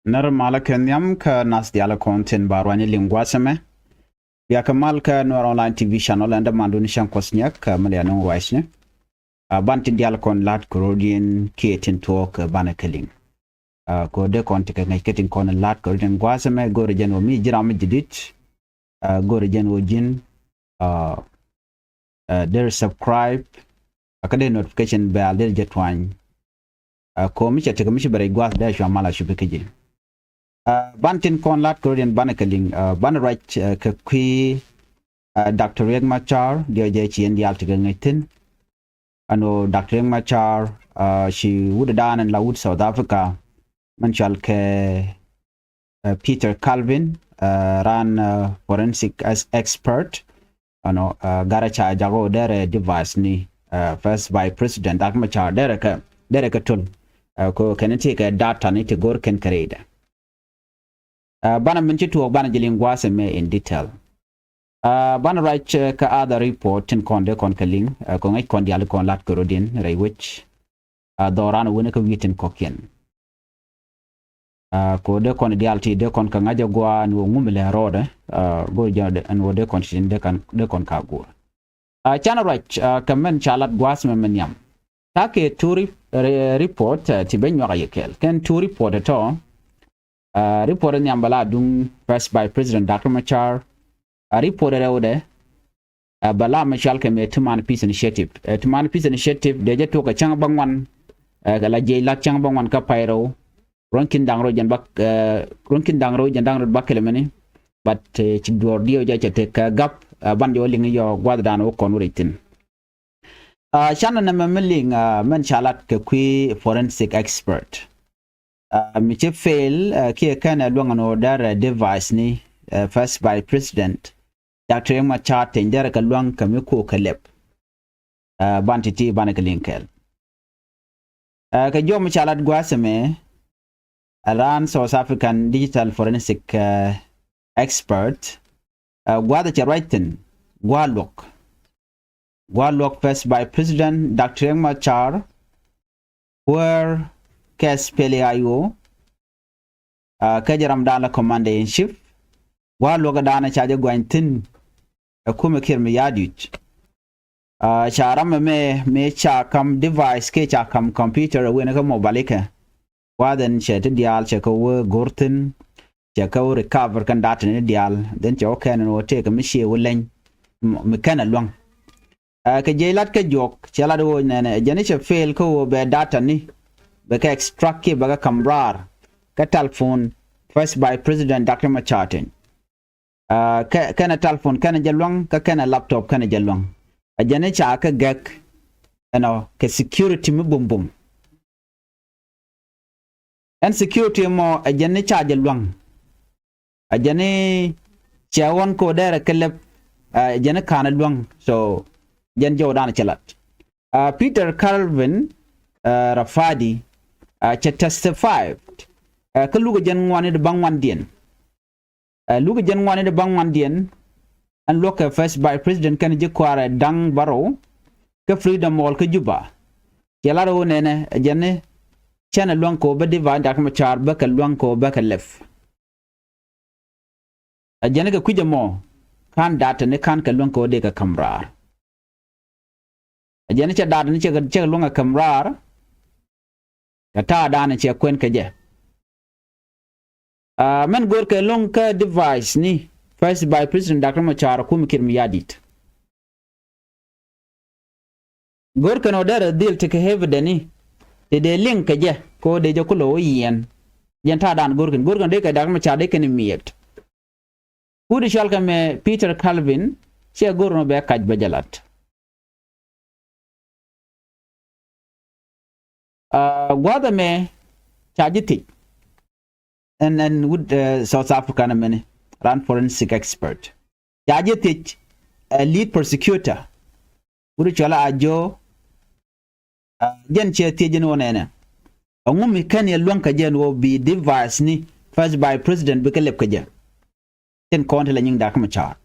Nar Kenyam ka nas diala content barwani lingwasame. Ya kamal ka Nuer online TV channel and manduni shan kosnyak malianong waisne. Bantin diala kon lat Korodian kietin talk banakeling. Ko de kon tika ngaketin kon lat Korodian gwasame go rejen wo mi jirama jidit. Go rejen wo jin there subscribe akade notification bell del jetwany. Ko mi chatika mi bare gwas da shwamala shubikeji. Bantin kon lat Korodian banakeling banarach ka kwi Dr Riek Machar dia je and dial tiga ngaitin. Ano Dr Riek Machar she would done in Laud South Africa manchal ke Peter Calvin ran forensic as expert ano garacha jago dere device ni first by president Dr Machar dere ka tul ko keneti ka data ni te gor ken kareda bana minchi tuwa bana jilingwa me in detail bana right ka other report in konde kon kaling ko ngai kon dial kon lat Korodian ray which doran wona ka witin kokien ko de kon dial ti de kon ka ngaja gwa no ngumle rode go jade an wode kon tin de kon ka go chana right kamen chalat gwas men yam take turi report ti ben wa yekel ken turi report to report ni ambala dung first by president Dr Machar report rewde bala machal ke tuman peace initiative tuman peace initiative de je to ka chang bangwan gala je la chang bangwan ka pairo ronkin dangro jan bak ronkin dangro jan dangro bakele meni but ci dor dio je te ka gap bandi lingi yo gwaddan o kon wuritin chana na memeling men chalat ke kwi forensic expert mi ci fail ki kana luangano dar device ni first by president Dr Riek Machar tenjara ka luang kami ko kalep bantiti banakelinkel ka jom chalat gwaseme aran South African digital forensic expert gwada cha writing gwalok first by president Dr Riek Machar where kes pele ayo kajaram dala commander in chief gwalok dana chaje gwantin kuma kirmi yadich charam me cha kam device ke cha kam computer wena ka mobile ka waden chet dial che ko gortin che ko recover kan data ne dial den che okay no te ka mi she wulen mi kana long ka jelat ka jok chela do ne jani che fail ko be data ni be ka extract ke baga kamrar ka telephone first by president Dr Machar kana telephone kana jalwang ka kana laptop kana jalwang ajane cha ka gek ano ka security mi bum bum and security mo ajane cha jalwang ajane chawon ko dere kelep ajane kana lwang so jan jodan chalat Peter Calvin Rafadi cha testified ka luga jan ngwane de bangwan dien luga jan ngwane de bangwan dien and look first by president kan je kwara dang baro ka freedom mall ka juba yalaro nene ajane chana luang ko ba diva Dr Machar ba ka luang ko ba ka lef ajane ka kujamo kan data ne kan ka luang ko de ka kamrar ajane cha data ne cha luang ka kamrar ka ta dana che kwen ka je men gor ka luang ka device ni first by president Dr Machar kum kirmi yadit gor ka no dara deal te ka have dani de link je ko de jokulo yen ta dan gorgan de ka Dr Machar de kan miyet kudi shalka me Peter Calvin che gorno be kaj bajalat gwada me chajiti and would South African many ran forensic expert chajiti lead prosecutor kudi chala ajo jen che tejin wonene ngum kan ye lonka jen wo bi device ni first by president be kelep ka je ten konte la nying Dr Machar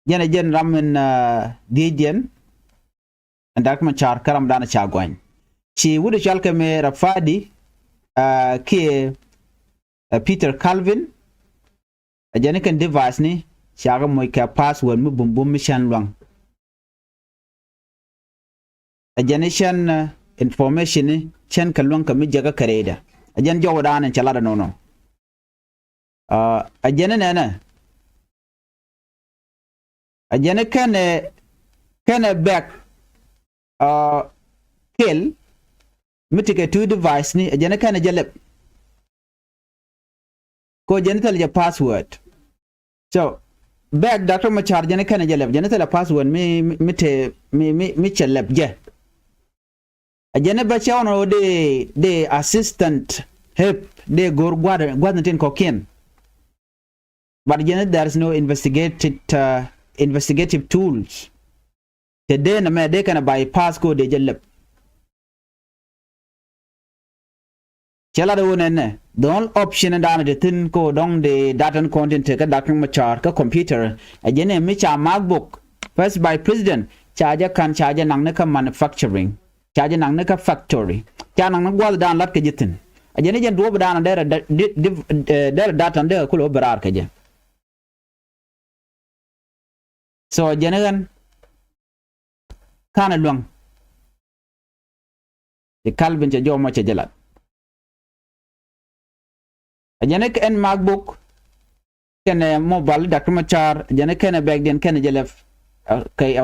jen ramen dijen and Dr Machar karam dana chagwan chi wudu chalka me Rafadi ke Peter Calvin ajane kan device ni shaga moy ka password mu bum bum mission long ajane shan information ni chen kalong ka mi jaga kareda ajan jawda nan chala da nono ajane nana ajane kan back kill mitike two device ni ajane kan jalep ko janital ja password so back Dr Machar jane kan jalep janital password mi chalep je ajane ba chawno de assistant help de gor gwadantin kokin but jane there is no investigative tools today na me de kana bypass ko de jalep chala do ne the only option and the tin ko dong the data content ka Dr Machar ka computer ajene mi cha MacBook first by president charger nang ne ka manufacturing charger nang ne ka factory cha nang gwal dan lat ka jitin ajene jen do dan der data de ko lo barar ka je so ajene gan kana luang the Calvin cha jo ma cha jalat ajane en MacBook kene mobile Dr Machar ajane kene back then kene jelef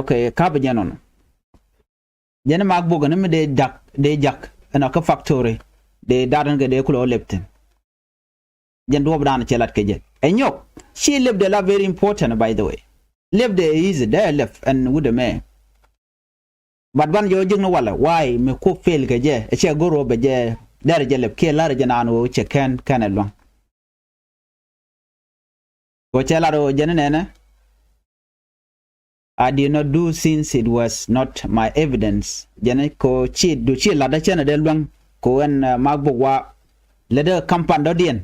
okay ka ba janon jene MacBook ne me de jak ana ka factory de dadan ga de kulo lepten jen do bdan chelat ke je enyok she lived a lot very important by the way lived easy there left and with the man but ban yo jing no wala why me ko fail ke je e che goro be je der jelep ke lar janano che kan long ko chelaro jenene I did not do since it was not my evidence jene ko chi la da chena de luang ko en MacBook wa le de kampan do dien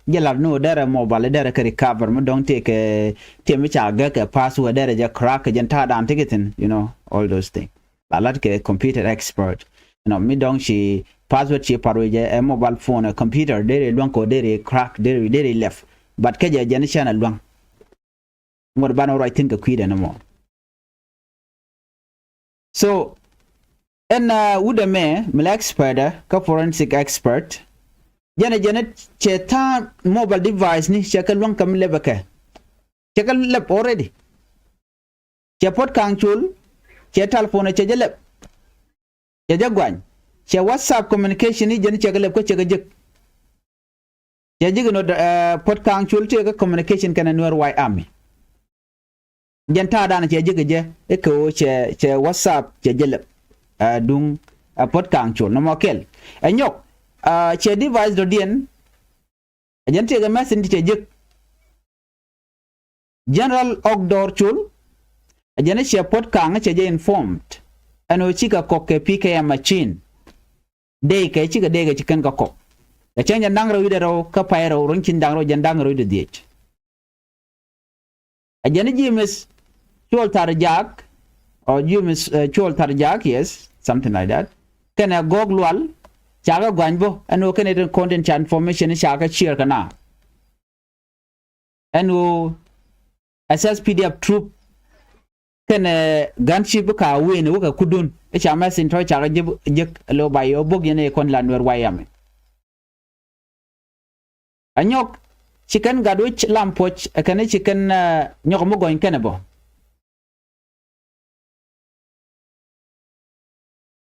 jela no dere mobile dere ka recover mo don't take temi cha ga ka password dere ja crack jen ta dan tigetin you know all those things la lat ke computer expert you know mi dong chi password chi paro je mobile phone computer dere luang ko dere crack dere left but ke je jen chana luang mo bano right think ka kwida no mo so en wuda me mil expert ka forensic expert jene cheta mobile device ni cheka luang kam lebaka cheka lep already che pot kangchul che telephone che jelep che jagwan che WhatsApp communication ni jene cheka lep ko cheka jek che jig no pot kangchul che ka communication kana Nuer why army jenta dana che jig je e ko che WhatsApp che jelep dung pot kangchul no mokel enyok che device do dien ajante ga message che jek general ogdor chul ajane che pot kang che je informed ano chika kokke PKM machine de ke chika de ga chikan ka kok da chen jandang ro widero ka pairo ron chin dang ro jandang ro de diech ajane jimis chul tarjak or jimis chul tarjak yes something like that kana goglwal chaga gwanbo anu kene content information chaga share kana anu assess PDF troop kene gunship ka win wuka kudun e chama sin to chaga jek lo bayo bog yene kon la Nuer wayame anyok chicken gadwich lampoch kene chicken nyok mo goin kene bo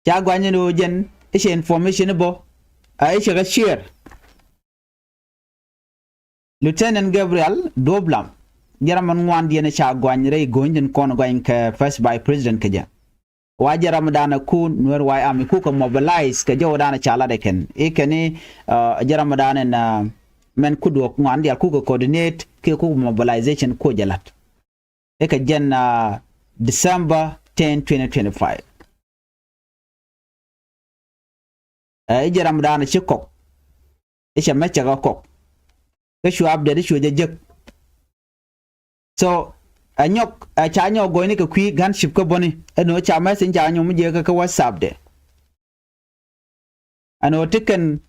chaga nyeno jen ishe information bo aisha ga share Lieutenant Gabriel Doblam jaraman ngwan diene cha gwanyre gonjen kon gwan ka first by president kaja wajaram dana ku Nuer why am ku ko mobilize ka jawdana chala de ken ikeni jaram dana na men ku do ngwan dia ku ko coordinate ke ku mobilization ko jalat e ka jen December 10 2025 jaram dana ci kok isha mecha ga kok ke shu update shu jek so anyok cha nyo go ni ka kwi gunship ko boni eno cha message cha nyo mu je ka WhatsApp de ano tiken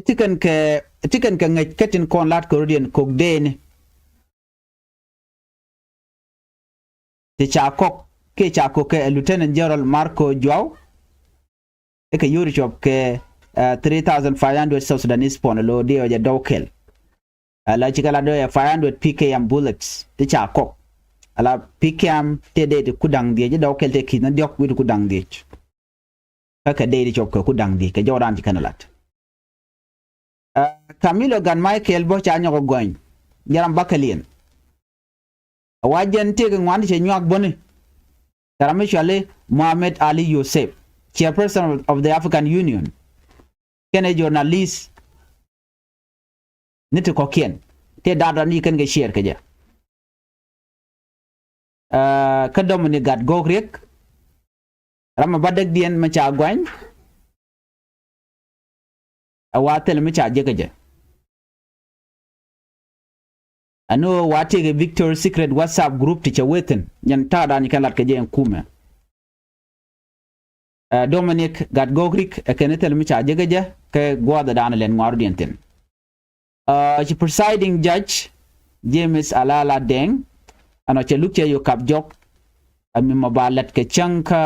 tikan ke ngej ketin kon lat ko rodien kok den ti chakok ke chakok ke Lieutenant General Marco Joao e ke yuri chop ke 3,500 South Sudanese pon lo dio ja dokel ala chikala do ya 500 PKM bullets ti chakok ala PKM te de kudang die ja dokel te kina diok wi kudang die ka de chop ko kudang die ke joran tikanalat Camilo gan Michael bo cha nyoko goñ yaram bakalien wajen te ngwan che nyak boni taramishale Mohamed Ali Youssef chairperson of the African Union kene journalist niti kokien te dada ni ken ge share keja ka domini gat gogrek rama badak dien ma cha goñ awatel mi cha jegeje ano wate ge Victor secret WhatsApp group ti cha weten nyan tada ni kalat ke je en kume Dominic gat gogrik e kenetel mi cha jegeje ke goda dana len ngwaru dienten chi presiding judge James Alala Deng ano che lukche yo kap jok ami mabalat ke chanka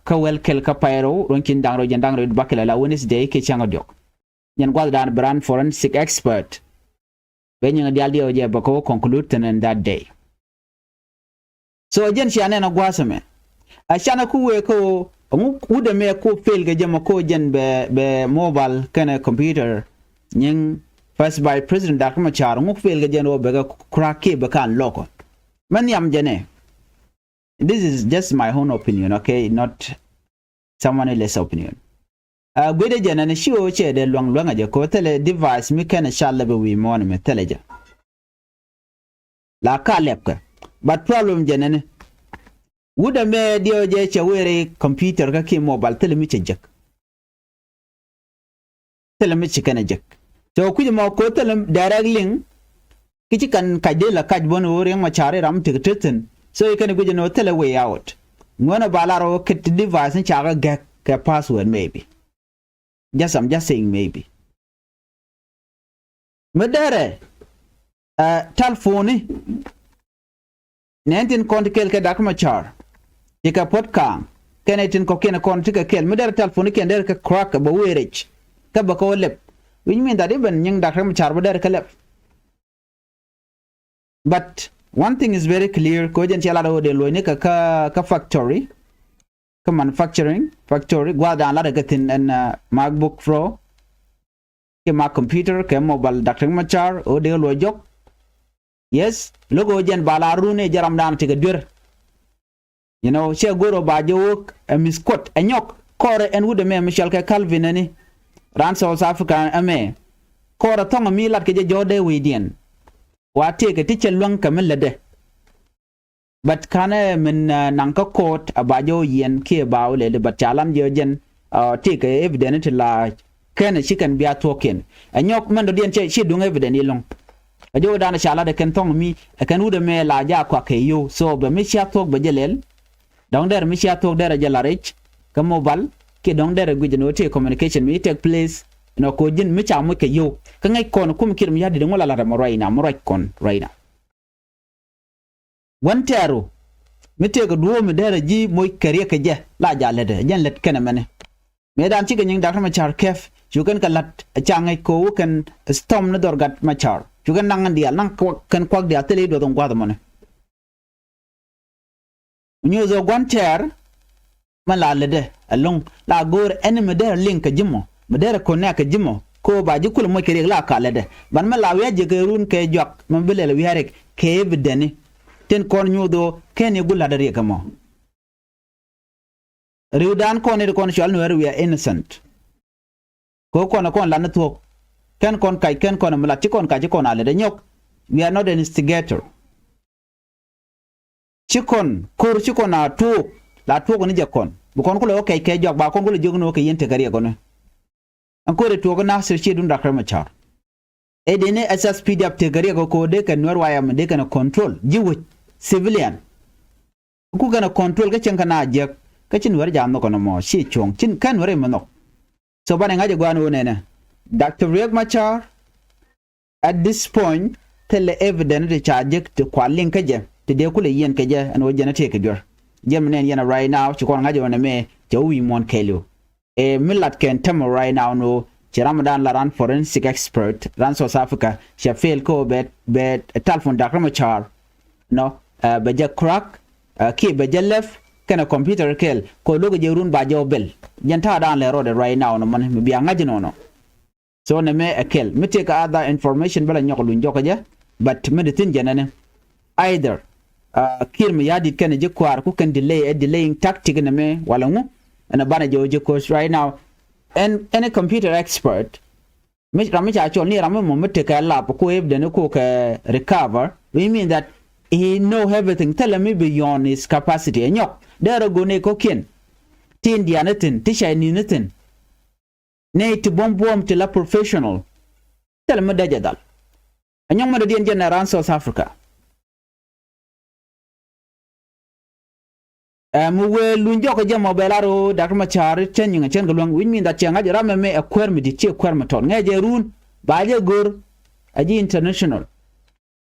ka welkel ka pairo ronkin dangro jandangro bakela la Wednesday ke changa jok nyan gwal dan brand forensic expert benyo dial dio je bako conclude tenen that day so jen shane na gwasame a shana kuwe ko ude me ko fail ge jama ko jen be mobile kana computer nyin first by president Dr Machar nguk fail ge jen be ga krake be kan loko man yam jene this is just my own opinion, okay, not someone else's opinion. Gwede jana ne shiwo che de luang aje ko tele device mi kana shalla be wi mon me teleja la ka lepka but problem jana ne wuda me dio je che were computer ka ki mobile tele mi che jek tele mi kana jek so ku mo ko tele direct link kici kan kadela kaj bon wore ma chare ram tiketen so you can go no tele way out ngona balaro kit device ni chaga gek ka password maybe I'm just saying maybe. Medere telephone 19 konti kel ke Dr Machar tika podcast kenetin ko kena konti ka kel medere telephone ken der ka crack ba werich ka ba ko lep which mean that even nyang Dr Machar ba der ka lep but one thing is very clear ko jen chala do de lo ne ka factory ka manufacturing factory gwada la daga tin an MacBook Pro ke ma computer ke mobile Dr Machar o de lo jok yes logo jen bala rune jaram dan tiga dur you know she goro ba jo a miskot a nyok kore en wude me Michel ke Calvin ani ran South Africa ame kore tonga mi lat ke jode widien wate ke tiche luang kamel de but kana min nanka court abajo yen ke baule but chalam jojen take evidence la kana chicken bia token anyok mendo dien che chi dung evidence long ajo dana chala de ken tong mi kan wude me la ja kwa ke yo so be mi sia tok be jelel dong der mi sia tok der jelarich ka mobile ke dong der gujeno te communication mi take place no ko jin mi cha mo ke yo ka ngai kon kum kir mi yadi de ngola la mo raina mo right kon raina wantero mitego duo mi dere ji moy kariya ke je la jale de jen let kana mane me dan ci ganyang Dr Machar kef jugan ka lat changay ko kan storm na dorgat Machar jugan nangan dia nang kan kwak dia tele do don gwada mane nyu zo gwanter malale de along la gor en me dere link jimo me dere connect jimo ko ba ji kul moy kariya la ka lede ban ma la weje ke run ke jok ma belele wi harek ke evideni ten kon nyudo ken yugula dari kamo riudan kon er kon shal Nuer we are innocent ko kon lan to ken kon kai ken kon mlati kon ka kon ale de nyok we are not an instigator chikon kur chikona to la to ko ni jakon bu kon ko lo kai ke jok ba kon ko jogno ke yente gari ko ne an ko de to ko na sir chi dun Dr Machar e de ne SSPD up te gari ko de kan Nuer waya me de kan control jiwu civilian ku gana control ka chen kana je ka chin Nuer jam no kono mo shi chong chin kan Nuer mo no so bane ngaje gwanu ne ne Dr. Riek Machar at this point tell the evidence the charge to kwalin kaje to de kule yen kaje and we jana take jor jemnen yana right now ci ko ngaje wona me jawi mon kelo e millat ken tamo right now no ci Ramadan laran forensic expert ran South Africa she fail ko bet telephone Dr. Machar no be ja crack ki be ja left kana computer kel ko logo je run ba jo bel janta dan le rode right now no man bi ngaje no so ne me akel me take other information bala nyoklu njokaje but medicine janane either kirm yadi kan je kwar ku kan delaying tactic ne me wala ngu ana bana je course right now and any computer expert me ramicha chol ni ramu mo mete ka lab ko ebde ko ka recover we mean that he know everything tell me beyond his capacity nyok dero go ne ko kin tin dianatin tisha ni natin ne to bom to la professional tell me dajadal anyong ma dien general South Africa mu we lunjo ko jamo belaro Dr. Machar chenyinga chen golong we mean that chenga jara me akwer mi di che kwer maton ngeje run baje gor aji international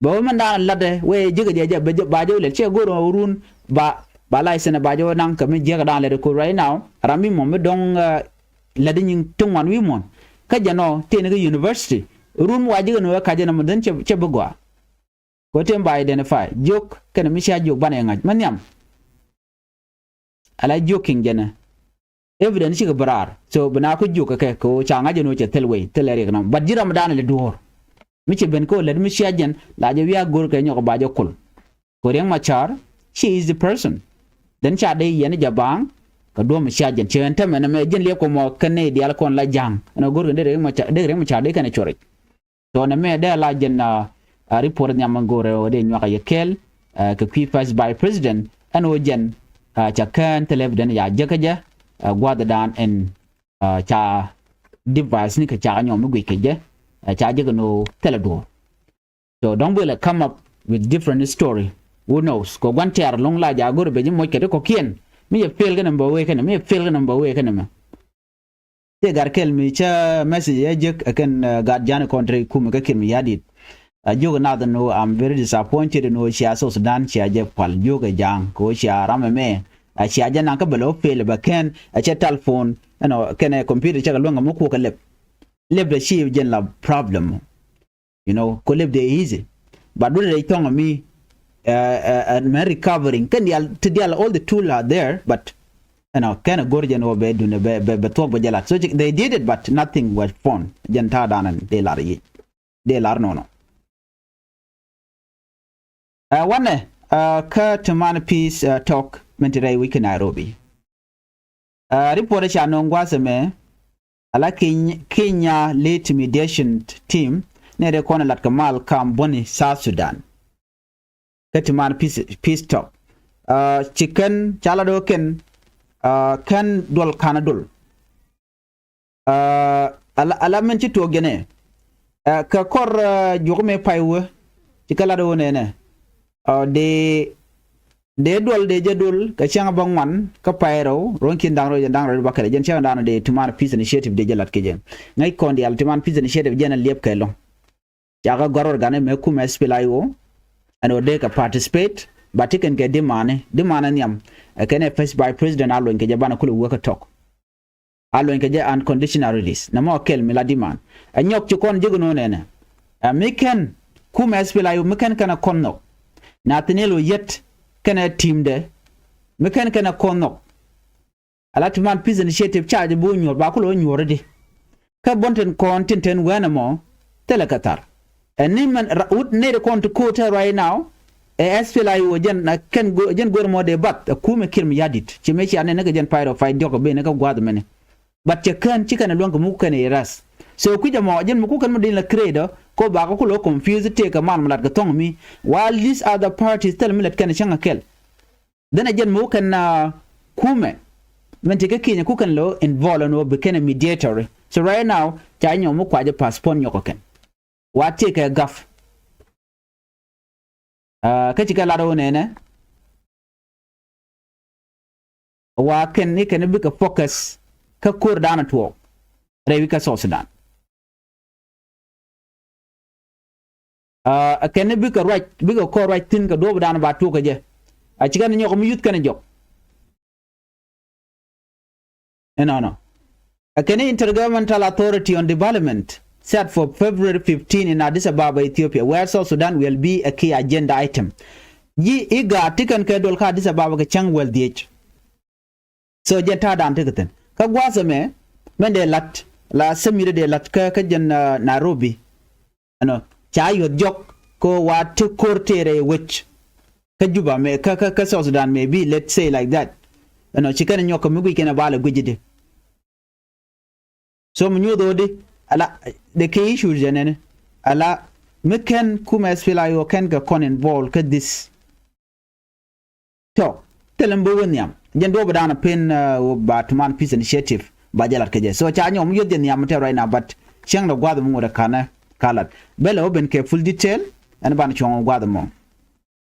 bo man da lade we jiga je baje le che gor run ba license baje nang ka me jiga dan le ko right now rami mo me dong lade nyin tungwan wi mon ka jano tene ga university run wajiga no ka jana mun che bugwa ko tem ba identify jok kana mi sha jok bana ngaj manyam ala joking jana evidence ga barar so bana ko joka ke ko changa jano che telwe telere nam badjira madana le dor mi che ben ko le mi sha jan la je wiya gor ke nyoko ba jokul ko Riek Machar she is the person then cha dai yana jabang ka do mi sha jan chen ta me jen le ko mo kane di al kon la jang na gor de Riek Machar de kana chore to na me de la jen report nyam ngore de nyoka yekel ka first by president and o jen cha kan telebden ya jakaja gwada dan en cha device ni ka cha nyom gwi keje cha jaga no teledo so don't will come up with different story who knows ko gwantiar long la ja gor be mo kede ko kien mi ye fel ganam ba we kana mi ye fel ganam ba we kana ma te gar kel mi cha message ye jek akan gad jana country kuma ka kin mi yadit joga na no I'm very disappointed no she so Sudan she aje pal joga jang ko she arame me she aje nan ka belo fel ba ken a che telephone no ken computer che longa mo ko ka leb the she gen la problem you know ko leb de easy but do they tonga me and recovering can to deal all the tool are there but you know kind of gorgen or be dune be to bo jala so they did it but nothing was fun jenta danan de lar no one ka tumana peace talk mentire wiki Nairobi report cha no ngwase me ala Kenya late mediation team ne de kona lat kamal kam boni South Sudan ka tumana peace talk chicken chala do ken kan dol kanadol ala men ci to gene ka kor jogme paywo cikala do ne de dol de jadol ka changa bangwan ka payro ronkin dangro bakare jen changa dana de tumana peace initiative de jalat ke jen ngai kondi al tumana peace initiative jena lep kay long jaga goror gane me kuma SPLIO and de ka participate batiken ke demane nyam kene first by president alo nke jabana kulu waka talk alo nke je unconditional release na mo kel mi la demand anyok ci kon jegono nene meken kuma SPLIO meken kana konno na tenelo yet kana team de meken kana konno ala tuman peace initiative charge bo nyor ba ko lo nyorede ka bonten content wana mo telekatar and man raud ne de kon to quote right now SPLIO jen na ken go jen gor mo de bat kuma kirm yadit ci mechi ane naga jen pyro fight joko be naga gwad mene bat ci kan ci kana longa mu kan ras so ku jamo jen mu kan mo din la credo ko ba ko lo confuse te ka man lat ga tong mi while these other parties tell me let kan changa kel dana jen mu kan na kuma men te ka kinya ku kan lo involve no be kan mediator so right now ta nyo mu kwaje passport nyoko ken wa te ka gaf ka ci kala do nene wa ken ni ken bi ka focus ka kur dana to rewi ka South Sudan ken bi ka right bi ka ko right tin ka do dan ba tu ka je a ci kan ñoko mu yut kan jok no ken Intergovernmental Authority on Development set for February 15 in Addis Ababa, Ethiopia, where South Sudan will be a key agenda item. Yi iga tikan ke dol ka Addis Ababa ke chang wel diech. So jenta dan tikaten. Ka gwasa me mende lat la semire de lat ka jen Nairobi. Ano cha yo jok ko wa te kortere which ka juba me ka South Sudan maybe let's say like that. Ano chikana nyoka mugi kena bala gujide. So mu nyodo de ala the key issues janene ala meken kuma spila yo ken ga kon involved ka this to telembo wonyam jendo badana pen Batman Peace Initiative bajalat keje so cha nyom yodde nyam te right now but chang da gwado mu da kana kalat bele oben ke full detail and ban chong gwado mo